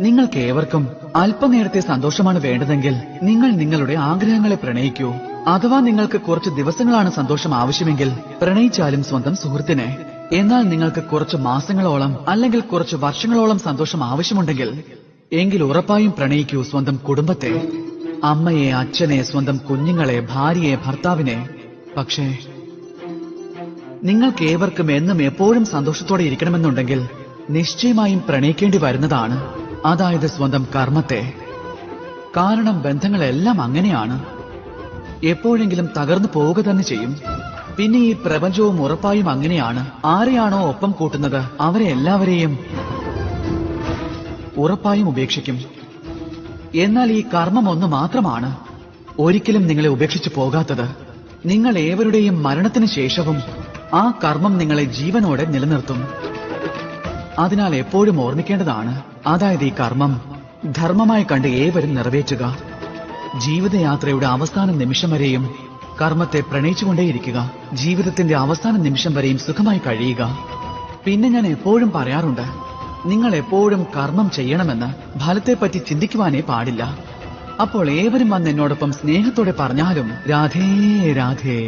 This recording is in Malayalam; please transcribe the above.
നിങ്ങൾക്ക് ഏവർക്കും അല്പനേരത്തെ സന്തോഷമാണ് വേണ്ടതെങ്കിൽ നിങ്ങൾ നിങ്ങളുടെ ആഗ്രഹങ്ങളെ പ്രണയിക്കൂ. അഥവാ നിങ്ങൾക്ക് കുറച്ച് ദിവസങ്ങളാണ് സന്തോഷം ആവശ്യമെങ്കിൽ പ്രണയിച്ചാലും സ്വന്തം സുഹൃത്തിനെ. എന്നാൽ നിങ്ങൾക്ക് കുറച്ച് മാസങ്ങളോളം അല്ലെങ്കിൽ കുറച്ച് വർഷങ്ങളോളം സന്തോഷം ആവശ്യമുണ്ടെങ്കിൽ എങ്കിൽ ഉറപ്പായും പ്രണയിക്കൂ സ്വന്തം കുടുംബത്തെ, അമ്മയെ, അച്ഛനെ, സ്വന്തം കുഞ്ഞുങ്ങളെ, ഭാര്യയെ, ഭർത്താവിനെ. പക്ഷേ നിങ്ങൾക്ക് ഏവർക്കും എന്നും എപ്പോഴും സന്തോഷത്തോടെ ഇരിക്കണമെന്നുണ്ടെങ്കിൽ നിശ്ചയമായും പ്രണയിക്കേണ്ടി വരുന്നതാണ്, അതായത് സ്വന്തം കർമ്മത്തെ. കാരണം ബന്ധങ്ങളെല്ലാം അങ്ങനെയാണ്, എപ്പോഴെങ്കിലും തകർന്നു പോവുക തന്നെ ചെയ്യും. പിന്നെ ഈ പ്രപഞ്ചവും ഉറപ്പായും അങ്ങനെയാണ്. ആരെയാണോ ഒപ്പം കൂട്ടുന്നത് അവരെ എല്ലാവരെയും ഉറപ്പായും ഉപേക്ഷിക്കും. എന്നാൽ ഈ കർമ്മം ഒന്ന് മാത്രമാണ് ഒരിക്കലും നിങ്ങളെ ഉപേക്ഷിച്ചു പോകാത്തത്. നിങ്ങൾ ഏവരുടെയും മരണത്തിന് ശേഷവും ആ കർമ്മം നിങ്ങളെ ജീവനോടെ നിലനിർത്തും. അതിനാൽ എപ്പോഴും ഓർമ്മിക്കേണ്ടതാണ്, അതായത് ഈ കർമ്മം ധർമ്മമായി കണ്ട് ഏവരും നിറവേറ്റുക. ജീവിതയാത്രയുടെ അവസാന നിമിഷം വരെയും കർമ്മത്തെ പ്രണയിച്ചുകൊണ്ടേയിരിക്കുക. ജീവിതത്തിന്റെ അവസാന നിമിഷം വരെയും സുഖമായി കഴിയുക. പിന്നെ ഞാൻ എപ്പോഴും പറയാറുണ്ട്, നിങ്ങൾ എപ്പോഴും കർമ്മം ചെയ്യണമെന്ന്. ഫലത്തെപ്പറ്റി ചിന്തിക്കുവാനേ പാടില്ല. അപ്പോൾ ഏവരും വന്ന് എന്നോടൊപ്പം സ്നേഹത്തോടെ പറഞ്ഞാലും രാധേ രാധേ.